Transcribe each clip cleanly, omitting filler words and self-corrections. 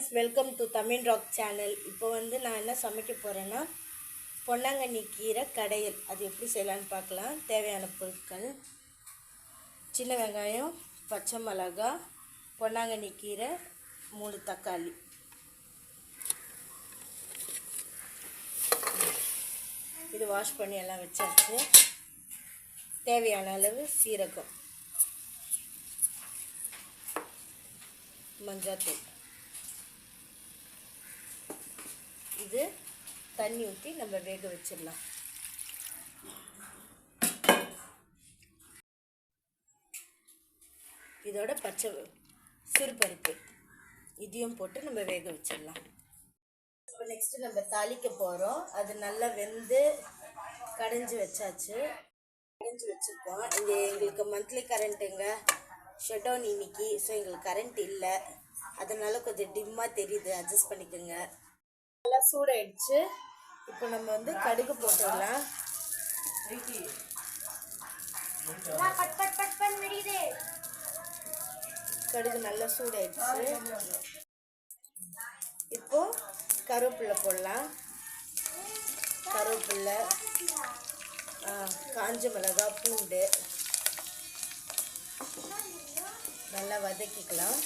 Friends, welcome to Tamil rock channel. இப்போ நான் என்ன சமைக்க போகிறேன்னா பொன்னாங்கண்ணி கீரை கடையல். அது எப்படி செய்யலான்னு பார்க்கலாம். தேவையான பொருட்கள்: சின்ன வெங்காயம், பச்சை மிளகா, பொன்னாங்கண்ணி கீரை, 3 தக்காளி. இது வாஷ் பண்ணி எல்லாம் வச்சாச்சு. தேவையான அளவு சீரகம், மஞ்சள், இது தண்ணி ஊற்றி நம்ம வேக வச்சிடலாம். இதோட பச்சை சிறுபருப்பு இதையும் போட்டு நம்ம வேக வச்சிடலாம். இப்போ நெக்ஸ்ட்டு நம்ம தாளிக்க போகிறோம். அது நல்லா வெந்து கடைஞ்சி வச்சாச்சு. கடைஞ்சி வச்சுருக்கோம். இங்கே எங்களுக்கு மந்த்லி கரண்ட்டுங்க ஷட் டவுன் இன்னைக்கு. ஸோ எங்களுக்கு கரண்ட் இல்லை, அதனால கொஞ்சம் டிம்மாக தெரியுது, அட்ஜஸ்ட் பண்ணிக்கோங்க. நல்லா சூடாயிடுச்சு. இப்போ நம்ம கடுகு போட்டுடலாம். கடுகு நல்லா சூடாயிடுச்சு. இப்போ கருவேப்பிலை போடலாம். கருவேப்பிலை, காஞ்ச மிளகாய், பூண்டு நல்லா வதக்கிக்கலாம்.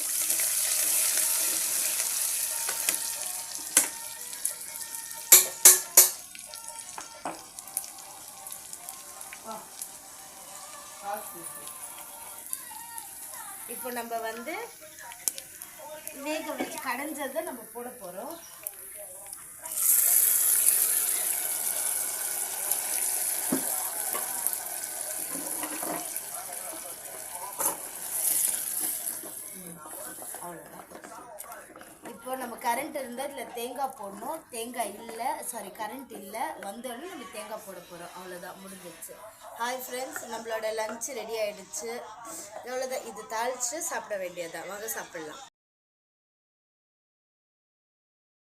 இப்போ நம்ம வேக வச்சு கடைஞ்சதை நம்ம போட போகிறோம். அவ்வளோதான். இப்போ நம்ம கரண்ட் இருந்தால் இதில் தேங்காய் போடணும். தேங்காய் இல்லை, கரண்ட் இல்லை. வந்தோடனே நம்ம தேங்காய் போட போகிறோம். அவ்வளோதான், முடிஞ்சிடுச்சு. ஹாய் ஃப்ரெண்ட்ஸ், நம்மளோட லஞ்ச் ரெடி ஆகிடுச்சு. எவ்வளோதான். இது தாளித்து சாப்பிட வேண்டியதான். வாங்க சாப்பிட்லாம்.